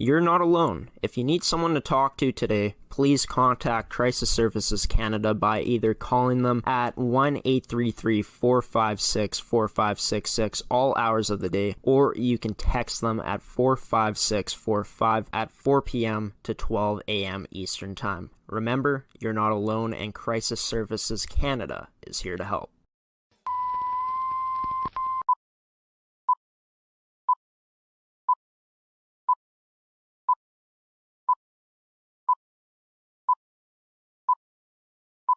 You're not alone. If you need someone to talk to today, please contact Crisis Services Canada by either calling them at 1-833-456-4566 all hours of the day, or you can text them at 45645 at 4 p.m. to 12 a.m. Eastern Time. Remember, you're not alone, and Crisis Services Canada is here to help.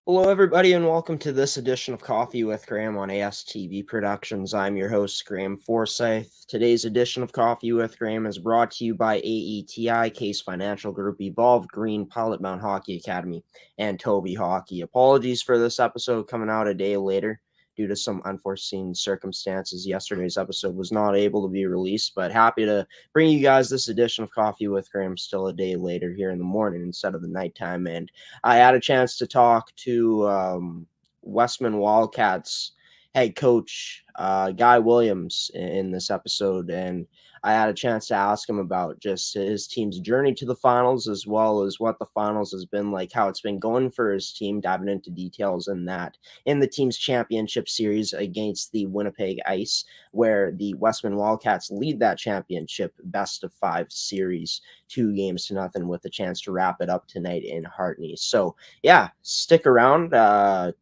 Hello, everybody, and welcome to this edition of Coffee with Graeme on AETi Productions. I'm your host, Graeme Forsyth. Today's edition of Coffee with Graeme is brought to you by AETi, Caisse Financial Group, Evolved Green, Pilot-Mound Hockey-Academy, and TOVI Hockey. Apologies for this episode coming out a day later. Due to some unforeseen circumstances, yesterday's episode was not able to be released, but happy to bring you guys this edition of Coffee with Graeme still a day later here in the morning instead of the nighttime. And I had a chance to talk to Westman Wildcats head coach Guy Williams in this episode, and I had a chance to ask him about just his team's journey to the finals, as well as what the finals has been like, how it's been going for his team, diving into details in that, in the team's championship series against the Winnipeg Ice, where the Westman Wildcats lead that championship best-of-5 series 2-0 with a chance to wrap it up tonight in Hartney. So, yeah, stick around to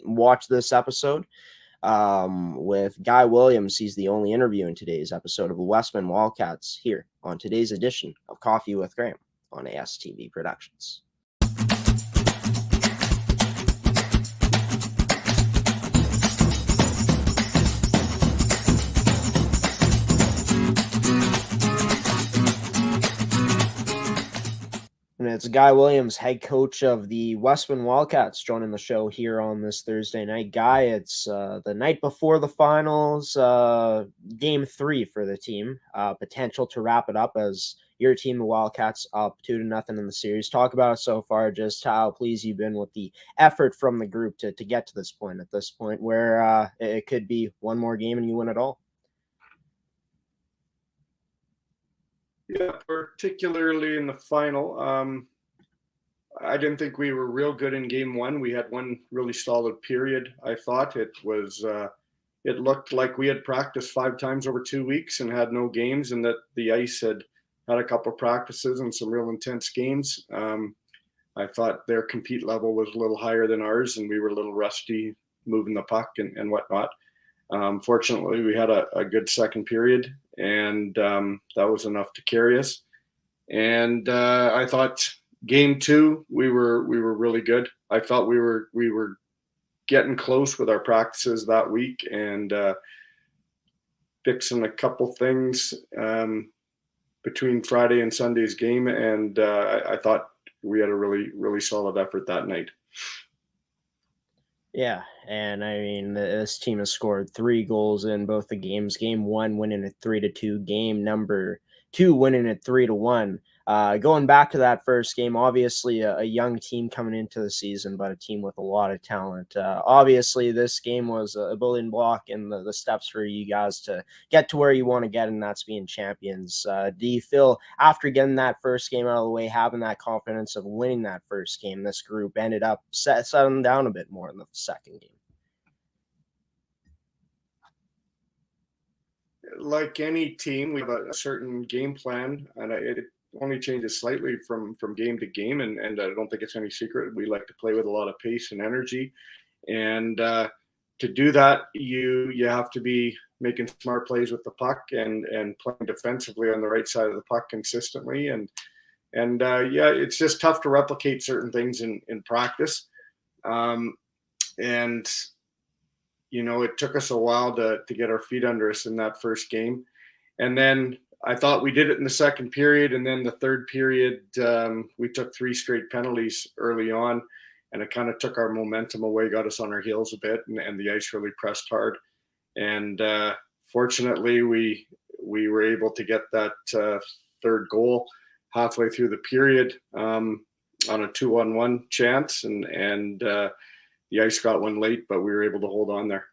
watch this episode with Guy Williams. He's the only interview in today's episode of the Westman Wildcats here on today's edition of Coffee with Graeme on AETi Productions. And it's Guy Williams, head coach of the Westman Wildcats, joining the show here on this Thursday night. Guy, it's the night before the finals, game 3 for the team. Potential to wrap it up as your team, the Wildcats, up 2-0 in the series. Talk about it so far, just how pleased you've been with the effort from the group to get to this point, where it could be one more game and you win it all. Yeah, particularly in the final. I didn't think we were real good in game 1. We had one really solid period. I thought it looked like we had practiced 5 times over 2 weeks and had no games, and that the Ice had a couple of practices and some real intense games. I thought their compete level was a little higher than ours, and we were a little rusty moving the puck and whatnot. Fortunately, we had a good second period, and that was enough to carry us. And I thought game 2 we were really good. I felt we were getting close with our practices that week and fixing a couple things between Friday and Sunday's game, and I thought we had a really solid effort that night. Yeah, and I mean, this team has scored 3 goals in both the games. Game 1 winning at 3-2. Game number 2 winning at 3-1. Going back to that first game, obviously a young team coming into the season, but a team with a lot of talent. Obviously, this game was a building block in the steps for you guys to get to where you want to get, and that's being champions. Do you feel after getting that first game out of the way, having that confidence of winning that first game, this group ended up settling down a bit more in the second game? Like any team, we have a certain game plan, and it only changes slightly from game to game, and I don't think it's any secret. We like to play with a lot of pace and energy, and to do that, you have to be making smart plays with the puck and playing defensively on the right side of the puck consistently, and yeah, it's just tough to replicate certain things in practice, and you know, it took us a while to get our feet under us in that first game. And then I thought we did it in the second period. And then the third period, we took 3 straight penalties early on, and it kind of took our momentum away, got us on our heels a bit, and the Ice really pressed hard. And fortunately, we were able to get that third goal halfway through the period on a 2-on-1 chance. And the Ice got one late, but we were able to hold on there.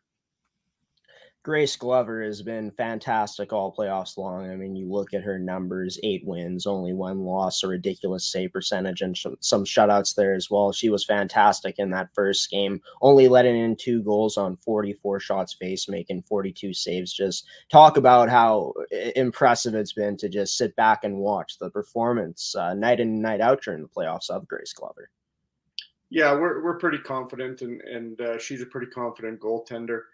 Grace Glover has been fantastic all playoffs long. I mean, you look at her numbers, 8 wins, only 1 loss, a ridiculous save percentage, and some shutouts there as well. She was fantastic in that first game, only letting in 2 goals on 44 shots faced, making 42 saves. Just talk about how impressive it's been to just sit back and watch the performance night in and night out during the playoffs of Grace Glover. Yeah, we're pretty confident, and she's a pretty confident goaltender.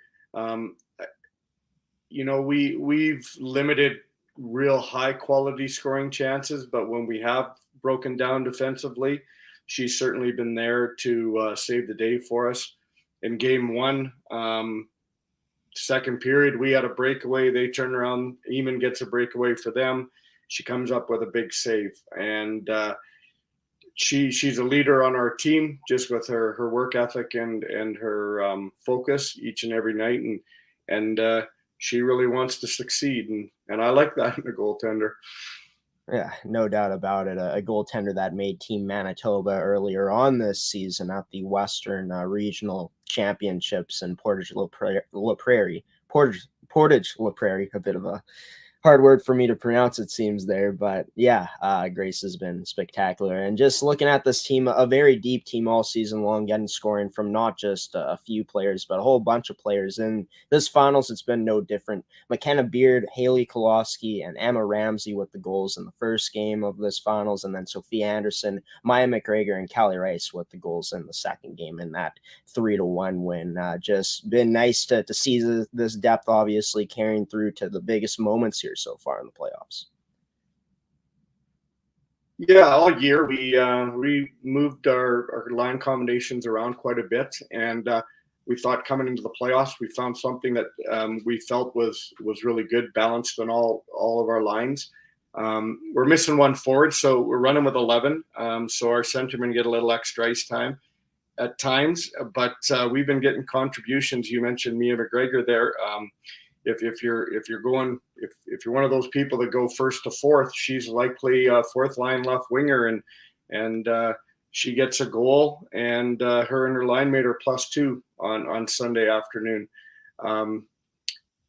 We've limited real high quality scoring chances, but when we have broken down defensively, she's certainly been there to save the day for us. In game 1, second period, we had a breakaway. They turn around. Eamon gets a breakaway for them. She comes up with a big save, and she's a leader on our team, just with her work ethic and her focus each and every night, and she really wants to succeed, and I like that in a goaltender. Yeah, no doubt about it. A goaltender that made Team Manitoba earlier on this season at the Western Regional Championships in Portage-La Prairie. Portage-La Prairie, a bit of a hard word for me to pronounce, it seems there, but yeah, Grace has been spectacular. And just looking at this team, a very deep team all season long, getting scoring from not just a few players, but a whole bunch of players. In this finals, it's been no different. McKenna Beard, Haley Koloski, and Emma Ramsey with the goals in the first game of this finals, and then Sophia Anderson, Maya McGregor, and Callie Rice with the goals in the second game in that 3-1 win. Just been nice to see this depth obviously carrying through to the biggest moments here so far in the playoffs. Yeah, all year we moved our line combinations around quite a bit, and we thought coming into the playoffs we found something that we felt was really good, balanced on all of our lines. We're missing one forward, so we're running with 11. So our centermen get a little extra ice time at times, but we've been getting contributions. You mentioned Mia McGregor there. If you're one of those people that go first to fourth, she's likely a fourth line left winger, and she gets a goal, and her and her line mate are +2 on Sunday afternoon,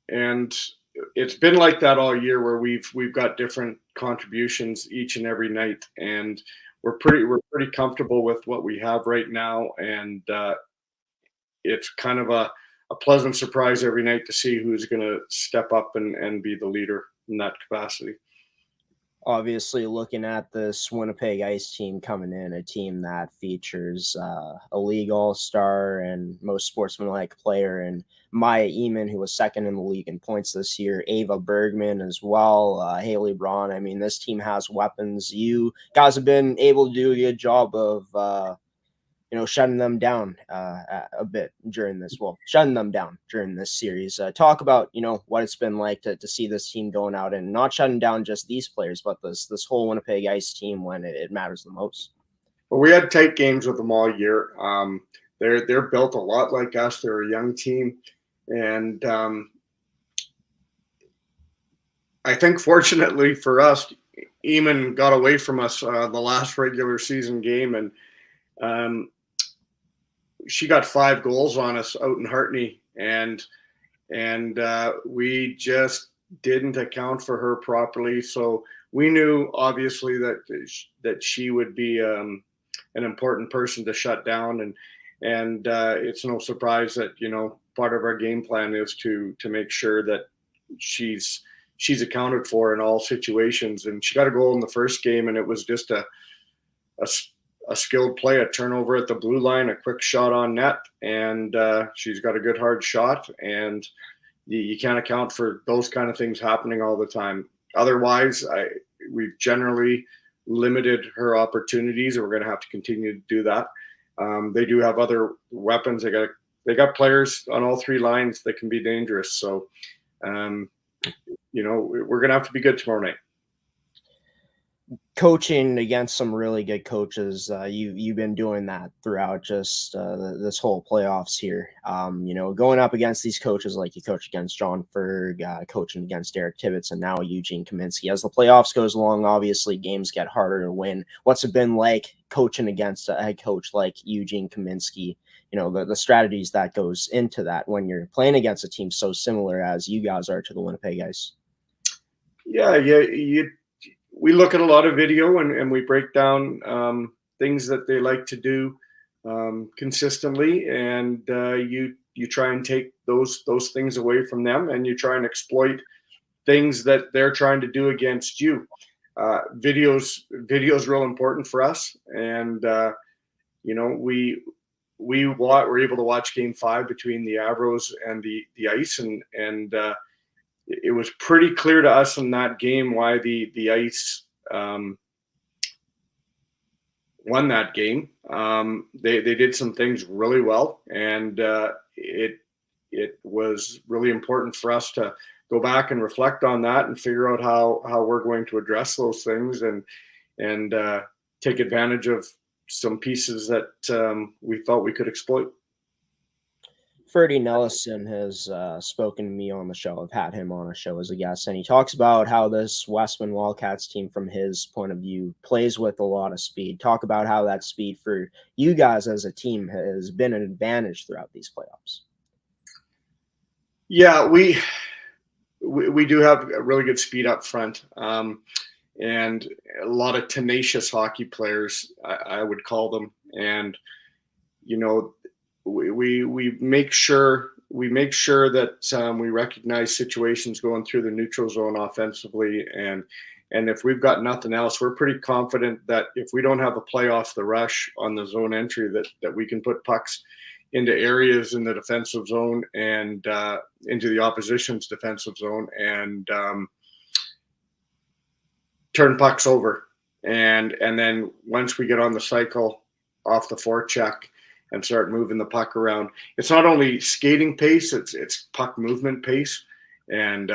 and it's been like that all year, where we've got different contributions each and every night, and we're pretty comfortable with what we have right now, and it's kind of a pleasant surprise every night to see who's going to step up and be the leader in that capacity. Obviously, looking at this Winnipeg Ice team coming in, a team that features a league all-star and most sportsmanlike player, and Maya Eamon, who was second in the league in points this year, Ava Bergman as well, Haley Braun. I mean, this team has weapons. You guys have been able to do a good job of shutting them down a bit during this. Well, shutting them down during this series. Talk about, what it's been like to see this team going out and not shutting down just these players, but this whole Winnipeg Ice team when it matters the most. Well, we had tight games with them all year. They're built a lot like us. They're a young team, and I think fortunately for us, Eamon got away from us the last regular season game, and she got 5 goals on us out in Hartney, and we just didn't account for her properly. So we knew obviously that she would be an important person to shut down, and it's no surprise that part of our game plan is to make sure that she's accounted for in all situations. And she got a goal in the first game, and it was just a skilled play, a turnover at the blue line, a quick shot on net, and she's got a good hard shot, and you can't account for those kind of things happening all the time. Otherwise, we've generally limited her opportunities, and we're going to have to continue to do that. They do have other weapons. They got players on all 3 lines that can be dangerous. So, we're going to have to be good tomorrow night. Coaching against some really good coaches, you've been doing that throughout just this whole playoffs here. Going up against these coaches, like you coached against John Ferg, coaching against Derek Tibbetts, and now Eugene Kaminsky. As the playoffs goes along, obviously games get harder to win. What's it been like coaching against a head coach like Eugene Kaminsky the strategies that goes into that when you're playing against a team so similar as you guys are to the Winnipeg Ice. Yeah, we look at a lot of video and we break down things that they like to do consistently, and you try and take those things away from them, and you try and exploit things that they're trying to do against you. Video's real important for us, and we're able to watch Game 5 between the Avros and the Ice, and it was pretty clear to us in that game why the Ice won that game. They did some things really well, and it was really important for us to go back and reflect on that and figure out how we're going to address those things and take advantage of some pieces that we thought we could exploit. Ferdy Nelson has spoken to me on the show. I've had him on a show as a guest, and he talks about how this Westman Wildcats team, from his point of view, plays with a lot of speed. Talk about how that speed for you guys as a team has been an advantage throughout these playoffs. Yeah, we do have a really good speed up front, and a lot of tenacious hockey players, I would call them, and we make sure that we recognize situations going through the neutral zone offensively, and if we've got nothing else, we're pretty confident that if we don't have a play off the rush on the zone entry, that we can put pucks into areas in the defensive zone and into the opposition's defensive zone and turn pucks over, and then once we get on the cycle off the forecheck and start moving the puck around, it's not only skating pace, it's puck movement pace, and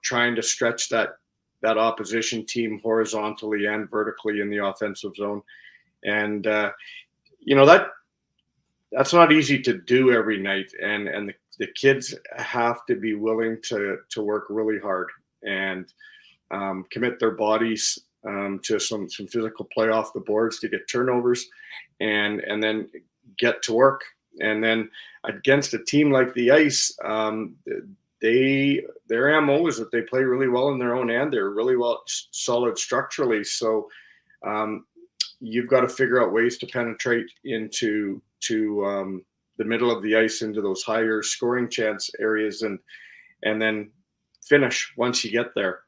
trying to stretch that opposition team horizontally and vertically in the offensive zone, and that's not easy to do every night, and the kids have to be willing to work really hard and commit their bodies to some physical play off the boards to get turnovers, and then get to work. And then against a team like the Ice, their MO is that they play really well in their own end. They're really well solid structurally. So you've got to figure out ways to penetrate into the middle of the ice, into those higher scoring chance areas, and then finish once you get there.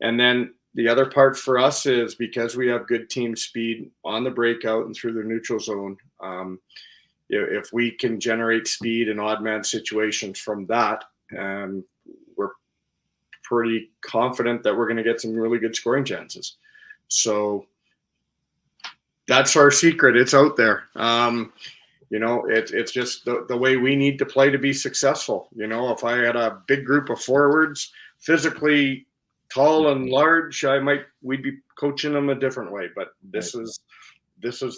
And then the other part for us is, because we have good team speed on the breakout and through the neutral zone, if we can generate speed in odd man situations from that, we're pretty confident that we're going to get some really good scoring chances. So that's our secret. It's out there. It's just the way we need to play to be successful. If I had a big group of forwards, physically tall and large, we'd be coaching them a different way. But this is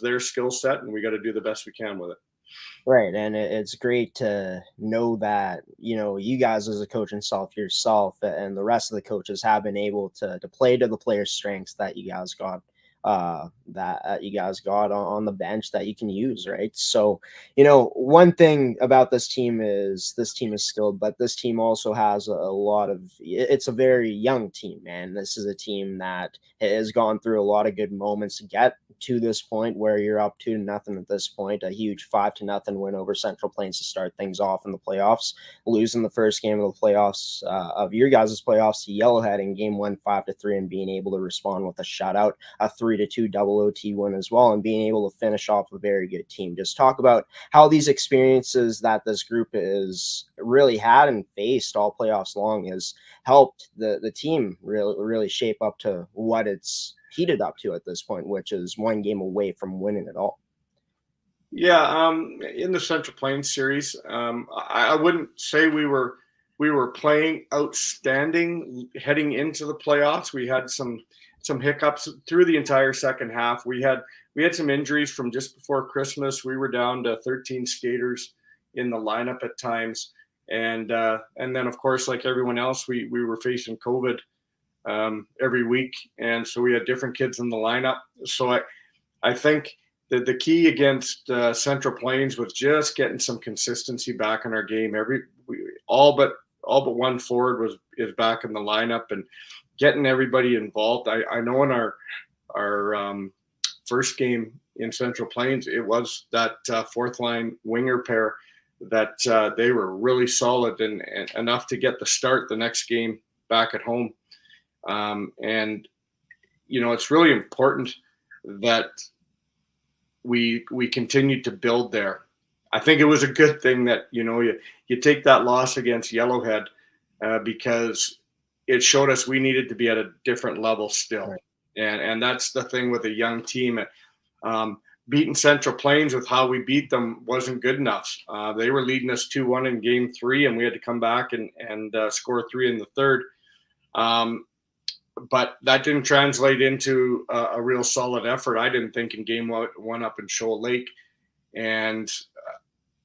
their skill set, and we got to do the best we can with it. Right, and it's great to know that you guys as a coach and yourself and the rest of the coaches have been able to play to the players' strengths that you guys got. That you guys got on the bench that you can use, right? So, one thing about this team is skilled, but this team also has it's a very young team, man. This is a team that has gone through a lot of good moments to get to this point where you're up 2-0 at this point, a huge 5-0 win over Central Plains to start things off in the playoffs, losing the first game of the playoffs of your guys' playoffs to Yellowhead in game 1, 5-3, and being able to respond with a shutout, a 3-2 double OT win as well, and being able to finish off a very good team. Just talk about how these experiences that this group is really had and faced all playoffs long has helped the team really shape up to what it's heated up to at this point, which is one game away from winning it all. Yeah, in the Central Plains series, I wouldn't say we were playing outstanding heading into the playoffs. We had some hiccups through the entire second half. We had some injuries from just before Christmas. We were down to 13 skaters in the lineup at times, and then of course, like everyone else, we were facing COVID every week, and so we had different kids in the lineup. So I think the key against Central Plains was just getting some consistency back in our game. All but one forward is back in the lineup, and getting everybody involved. I know in our first game in Central Plains, it was that fourth line winger pair that they were really solid and enough to get the start the next game back at home. And it's really important that we continued to build there. I think it was a good thing that you take that loss against Yellowhead because it showed us we needed to be at a different level still. Right. And that's the thing with a young team. Beating Central Plains with how we beat them wasn't good enough. They were leading us 2-1 in game 3, and we had to come back and score 3 in the third. But that didn't translate into a real solid effort, I didn't think, in game 1 up in Shoal Lake. And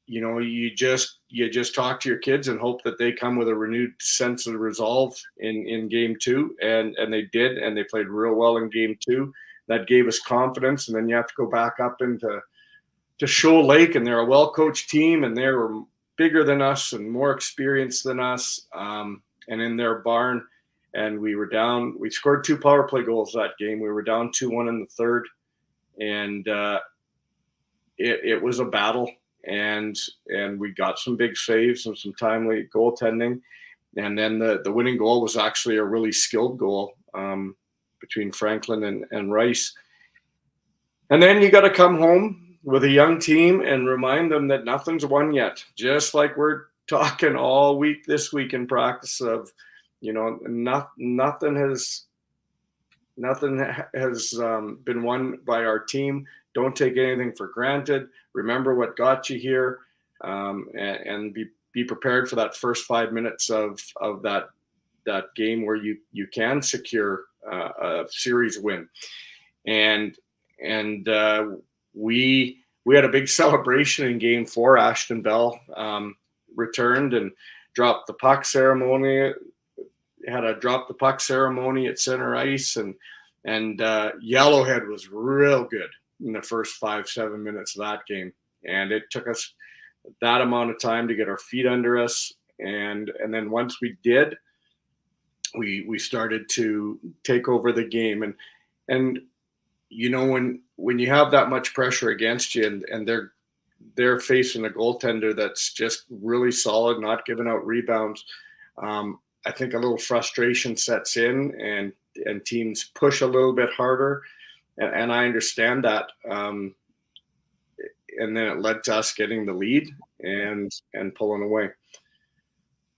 you just talk to your kids and hope that they come with a renewed sense of resolve in game 2, and they did, and they played real well in game 2. That gave us confidence, and then you have to go back up into Shoal Lake, and they're a well-coached team, and they were bigger than us and more experienced than us, and in their barn. And we were down. We scored 2 power play goals that game. We were down 2-1 in the third, and it was a battle. And we got some big saves and some timely goaltending. And then the winning goal was actually a really skilled goal between Franklin and Rice. And then you got to come home with a young team and remind them that nothing's won yet. Just like we're talking all week this week in practice of, nothing has been won by our team. Don't take anything for granted. Remember what got you here, and be prepared for that first 5 minutes of that game where you can secure a series win. And we had a big celebration in game 4. Ashton Bell returned and dropped the puck ceremony. Had a drop the puck ceremony at center ice, and Yellowhead was real good in the first 5-7 minutes of that game, and it took us that amount of time to get our feet under us, and then once we did, we started to take over the game, and when you have that much pressure against you, and they're facing a goaltender that's just really solid, not giving out rebounds. I think a little frustration sets in, and teams push a little bit harder, and I understand that. And then it led to us getting the lead and pulling away.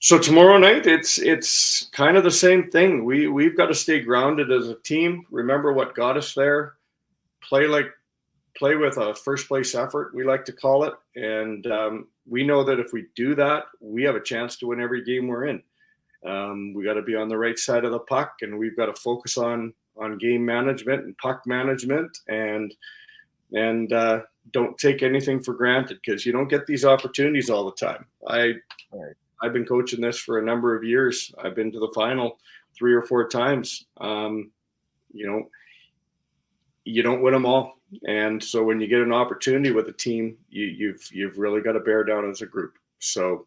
So tomorrow night, it's kind of the same thing. We've got to stay grounded as a team. Remember what got us there. Play with a first place effort, we like to call it, and we know that if we do that, we have a chance to win every game we're in. We got to be on the right side of the puck, and we've got to focus on game management and puck management, and don't take anything for granted, because you don't get these opportunities all the time. I've been coaching this for a number of years. I've been to the final 3 or 4 times. You don't win them all, and so when you get an opportunity with a team, you've really got to bear down as a group. So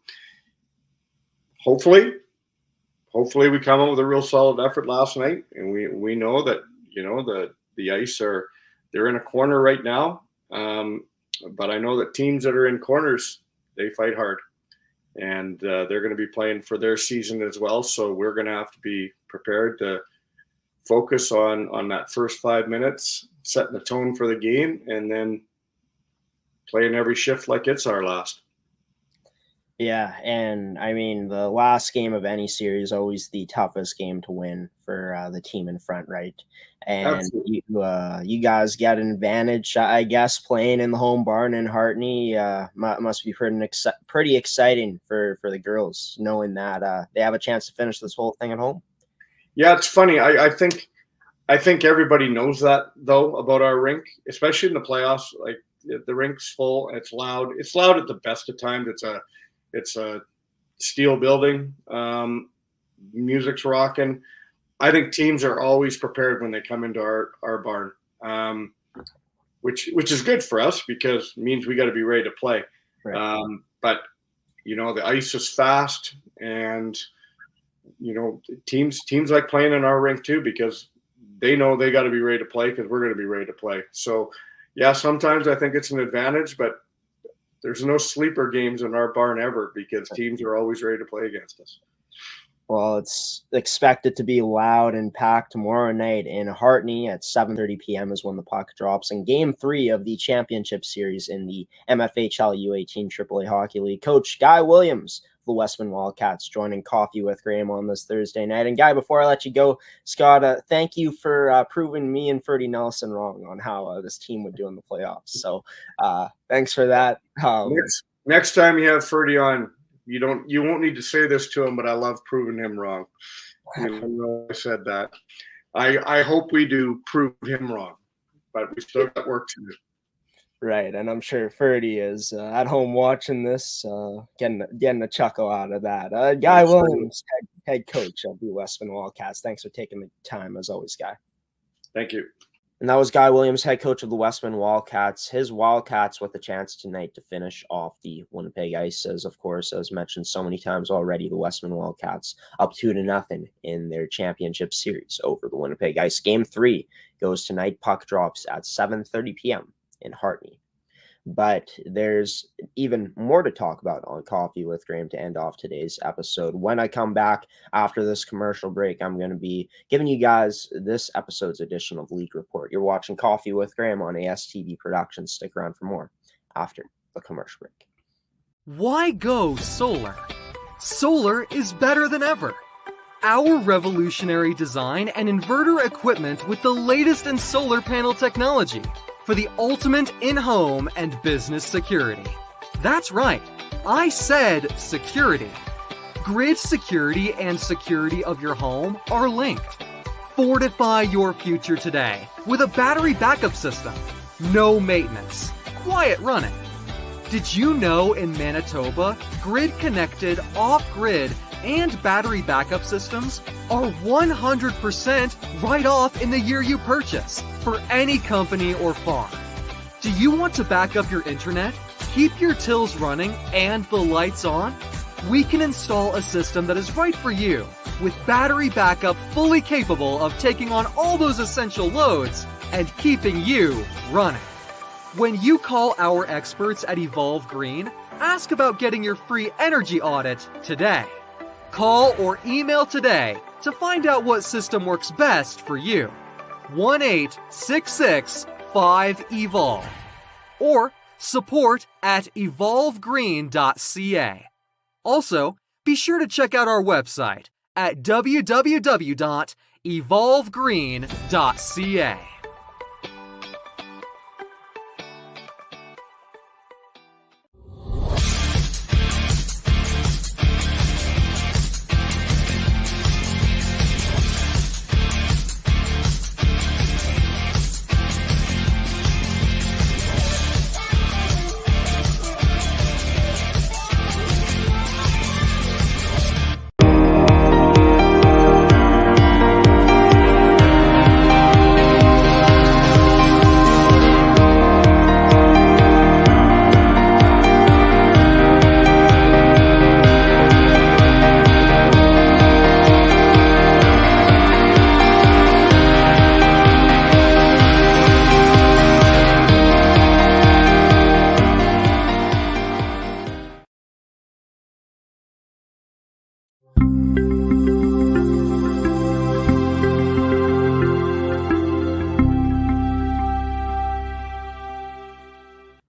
hopefully we come up with a real solid effort last night, and we know that the Ice they're in a corner right now, but I know that teams that are in corners, they fight hard, and they're going to be playing for their season as well. So we're going to have to be prepared to focus on that first 5 minutes, setting the tone for the game, and then playing every shift like it's our last. Yeah, and I mean, the last game of any series is always the toughest game to win for the team in front, right? And you guys got an advantage, I guess, playing in the home barn in Hartney. Must be pretty exciting for the girls, knowing that they have a chance to finish this whole thing at home. Yeah, it's funny. I think everybody knows that, though, about our rink, especially in the playoffs. Like, the rink's full and it's loud. It's loud at the best of times. It's a steel building. Music's rocking. I think teams are always prepared when they come into our barn. which is good for us because it means we got to be ready to play. Right. But the ice is fast, and teams like playing in our rink too because they know they got to be ready to play because we're going to be ready to play. So, yeah, sometimes I think it's an advantage, but there's no sleeper games in our barn ever because teams are always ready to play against us. Well, it's expected to be loud and packed tomorrow night in Hartney at 7:30 p.m. is when the puck drops in Game 3 of the championship series in the MFHL U18 AAA Hockey League. Coach Guy Williams, the Westman Wildcats, joining Coffee with Graeme on this Thursday night. And Guy, before I let you go, Scott, thank you for proving me and Ferdy Nelson wrong on how this team would do in the playoffs. So thanks for that. Next time you have Ferdy on, you won't need to say this to him, but I love proving him wrong. I said that. I hope we do prove him wrong, but we still got work to do. Right, and I'm sure Ferdy is at home watching this, getting a chuckle out of that. Guy Williams, head coach of the Westman Wildcats. Thanks for taking the time, as always, Guy. Thank you. And that was Guy Williams, head coach of the Westman Wildcats. His Wildcats with a chance tonight to finish off the Winnipeg Ice. Of course, as mentioned so many times already, the Westman Wildcats up 2-0 in their championship series over the Winnipeg Ice. Game 3 goes tonight. Puck drops at 7:30 p.m. in Hartney. But there's even more to talk about on Coffee with Graeme to end off today's episode. When I come back after this commercial break, I'm going to be giving you guys this episode's edition of League Report. You're watching Coffee with Graeme on AETi Productions. Stick around for more after the commercial break. Why go solar? Solar is better than ever. Our revolutionary design and inverter equipment with the latest in solar panel technology for the ultimate in-home and business security. That's right, I said security. Grid security and security of your home are linked. Fortify your future today with a battery backup system. No maintenance, quiet running. Did you know in Manitoba, grid-connected, off-grid, and battery backup systems are 100% right off in the year you purchase for any company or farm? Do you want to back up your internet, keep your tills running, and the lights on? We can install a system that is right for you with battery backup fully capable of taking on all those essential loads and keeping you running. When you call our experts at Evolve Green, ask about getting your free energy audit today. Call or email today to find out what system works best for you. 1-866-5EVOLVE or support@evolvegreen.ca. Also, be sure to check out our website at www.evolvegreen.ca.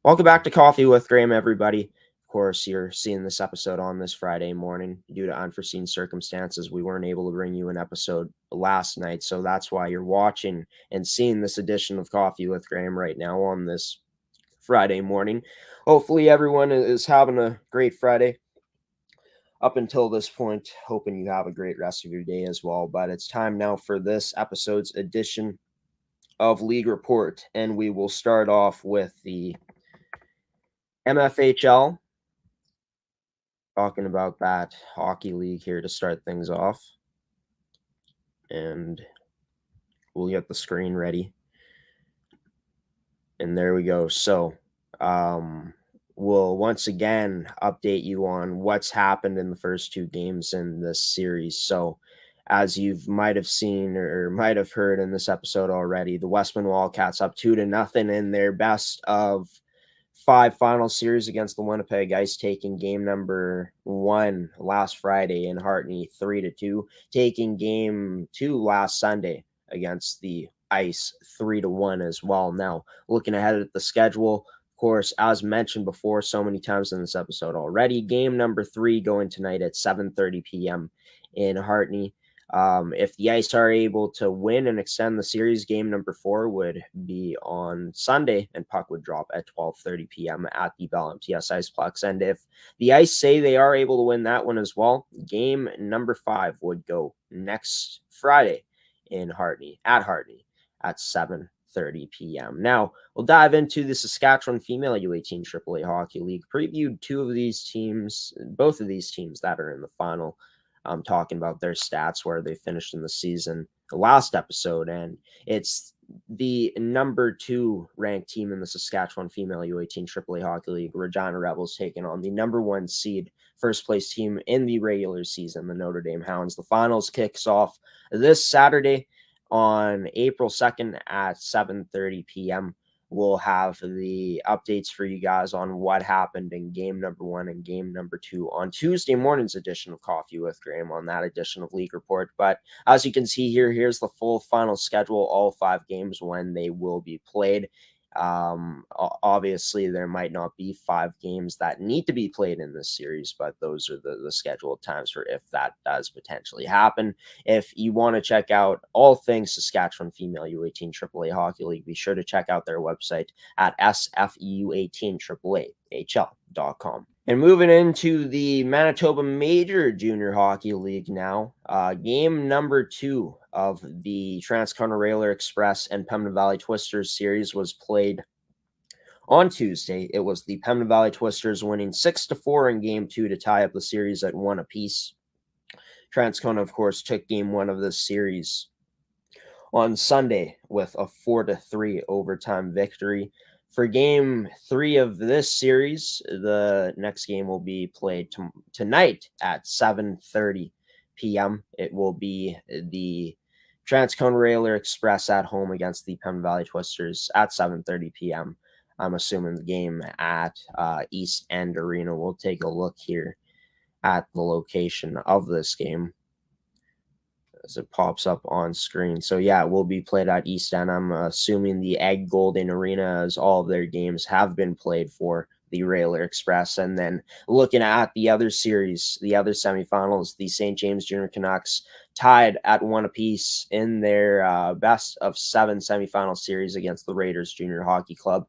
Welcome back to Coffee with Graeme, everybody. Of course, you're seeing this episode on this Friday morning. Due to unforeseen circumstances, we weren't able to bring you an episode last night, so that's why you're watching and seeing this edition of Coffee with Graeme right now on this Friday morning. Hopefully everyone is having a great Friday up until this point, hoping you have a great rest of your day as well. But it's time now for this episode's edition of League Report, and we will start off with the MFHL, talking about that hockey league here to start things off. And we'll get the screen ready. And there we go. So we'll once again update you on what's happened in the first two games in this series. So as you might have seen or might have heard in this episode already, the Westman Wildcats up 2-0 in their best of 5 final series against the Winnipeg Ice, taking game number 1 last Friday in Hartney 3-2, taking game 2 last Sunday against the Ice 3-1 as well. Now, looking ahead at the schedule, of course, as mentioned before so many times in this episode already, game number 3 going tonight at 7:30 p.m. in Hartney. If the Ice are able to win and extend the series, game number 4 would be on Sunday, and puck would drop at 12:30 p.m. at the Bell MTS Iceplex. And if the Ice say they are able to win that one as well, game number 5 would go next Friday in Hartney at 7:30 p.m. Now, we'll dive into the Saskatchewan Female U18 AAA Hockey League. Previewed both of these teams that are in the final. Talking about their stats, where they finished in the season, the last episode, and it's the number 2 ranked team in the Saskatchewan Female U18 AAA Hockey League, Regina Rebels, taking on the number 1 seed, first place team in the regular season, the Notre Dame Hounds. The finals kicks off this Saturday on April 2nd at 7:30 p.m. We'll have the updates for you guys on what happened in game number 1 and game number 2 on Tuesday morning's edition of Coffee with Graeme, on that edition of League Report. But as you can see here, here's the full final schedule, all 5 games when they will be played. Obviously, there might not be 5 games that need to be played in this series, but those are the scheduled times for if that does potentially happen. If you want to check out all things Saskatchewan Female U18 AAA Hockey League, be sure to check out their website at sfu18AAAHL.com. And moving into the Manitoba Major Junior Hockey League now, game number 2 of the Transcona Railer Express and Pembina Valley Twisters series was played on Tuesday. It was the Pembina Valley Twisters winning 6-4 in game 2 to tie up the series at 1 apiece. Transcona, of course, took game 1 of this series on Sunday with a 4-3 overtime victory. For game 3 of this series, the next game will be played tonight at 7:30 p.m. It will be the Transcona Railer Express at home against the Pembina Valley Twisters at 7:30 p.m. I'm assuming the game at East End Arena. We'll take a look here at the location of this game as it pops up on screen. So yeah, it will be played at East End. I'm assuming the Egg Golden Arena, as all of their games have been played for the Railer Express. And then looking at the other series, the other semifinals, the St. James Junior Canucks tied at 1 apiece in their best of 7 semifinal series against the Raiders Junior Hockey Club.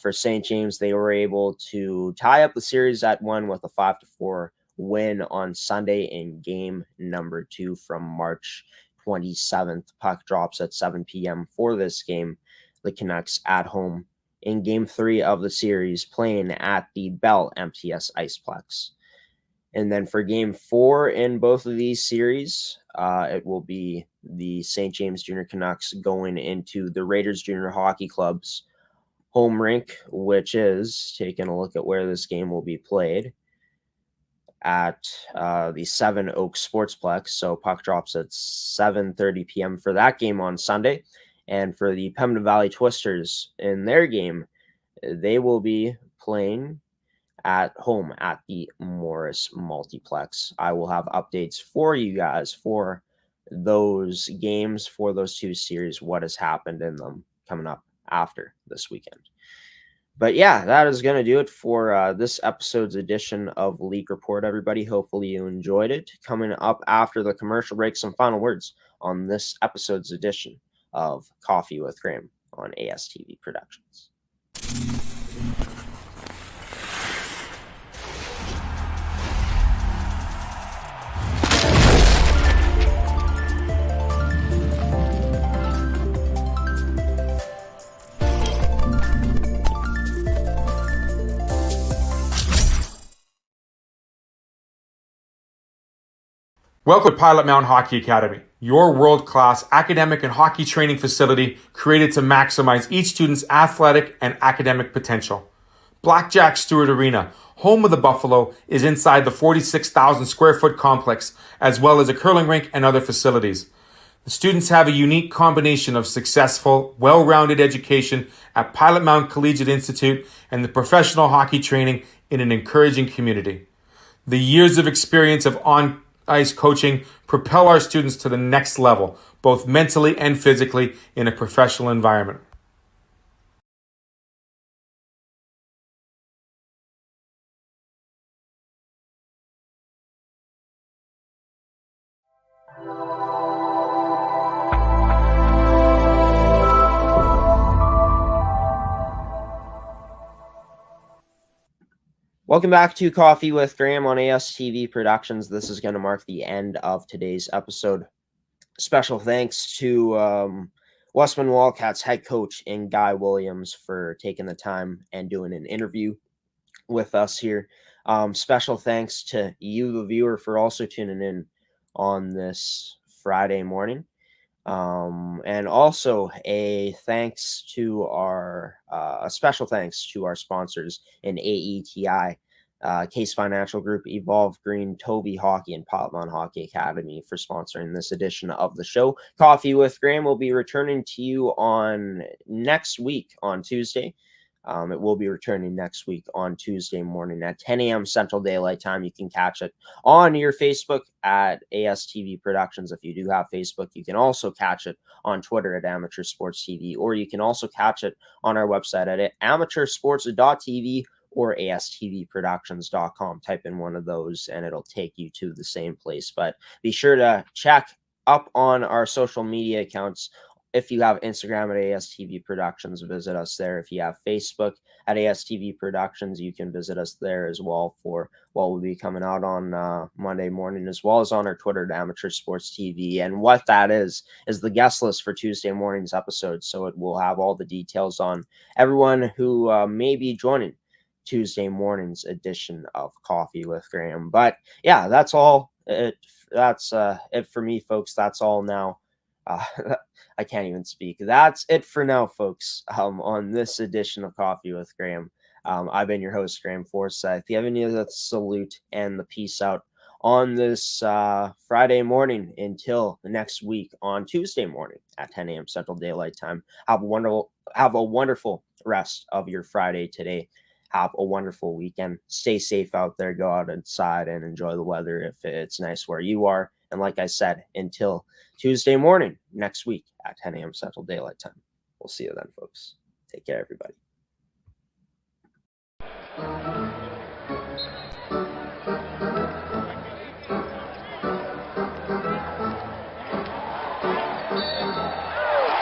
For St. James, they were able to tie up the series at 1 with a 5-4 win on Sunday in game number 2 from March 27th. Puck drops at 7 p.m. for this game. The Canucks at home in game 3 of the series, playing at the Bell MTS Iceplex. And then for game 4 in both of these series, it will be the St. James Junior Canucks going into the Raiders Junior Hockey Club's home rink, which is, taking a look at where this game will be played, at the Seven Oaks Sportsplex. So puck drops at 7:30 p.m. for that game on Sunday. And for the Pembina Valley Twisters in their game, they will be playing at home at the Morris Multiplex. I will have updates for you guys for those games, for those 2 series, what has happened in them coming up after this weekend. But yeah, that is going to do it for this episode's edition of League Report, everybody. Hopefully you enjoyed it. Coming up after the commercial break, some final words on this episode's edition of Coffee with Graeme on ASTV Productions. Welcome to Pilot-Mound Hockey-Academy. your world-class academic and hockey training facility created to maximize each student's athletic and academic potential. Blackjack Stewart Arena, home of the Buffalo, is inside the 46,000 square foot complex, as well as a curling rink and other facilities. The students have a unique combination of successful, well-rounded education at Pilot-Mound Collegiate Institute and the professional hockey training in an encouraging community. The years of experience of on-ice coaching propel our students to the next level, both mentally and physically, in a professional environment. Welcome back to Coffee with Graeme on ASTV Productions. This is going to mark the end of today's episode. Special thanks to Westman Wildcats head coach and Guy Williams for taking the time and doing an interview with us here. Special thanks to you, the viewer, for also tuning in on this Friday morning. And also a special thanks to our sponsors in AETi, Caisse Financial Group, Evolve Green, TOVI Hockey, and Pilot-Mound Hockey-Academy for sponsoring this edition of the show. Coffee with Graeme will be returning to you on next week on Tuesday. It will be returning next week on Tuesday morning at 10 a.m. Central Daylight Time. You can catch it on your Facebook at ASTV Productions. If you do have Facebook, you can also catch it on Twitter at Amateur Sports TV, or you can also catch it on our website at amateursports.tv or astvproductions.com. Type in one of those and it'll take you to the same place. But be sure to check up on our social media accounts. If you have Instagram at ASTV Productions, visit us there. If you have Facebook at ASTV Productions, you can visit us there as well for what will be coming out on Monday morning, as well as on our Twitter at Amateur Sports TV. And what that is the guest list for Tuesday morning's episode. So it will have all the details on everyone who may be joining Tuesday morning's edition of Coffee with Graeme. But yeah, that's all. That's it for me, folks. That's all now. I can't even speak. That's it for now, folks, on this edition of Coffee with Graeme. I've been your host, Graeme Forsyth. If you have any of the salute and the peace out on this Friday morning until the next week on Tuesday morning at 10 a.m. Central Daylight Time. Have a wonderful rest of your Friday today. Have a wonderful weekend. Stay safe out there. Go out inside and enjoy the weather if it's nice where you are. And like I said, until Tuesday morning next week at 10 a.m. Central Daylight Time. We'll see you then, folks. Take care, everybody.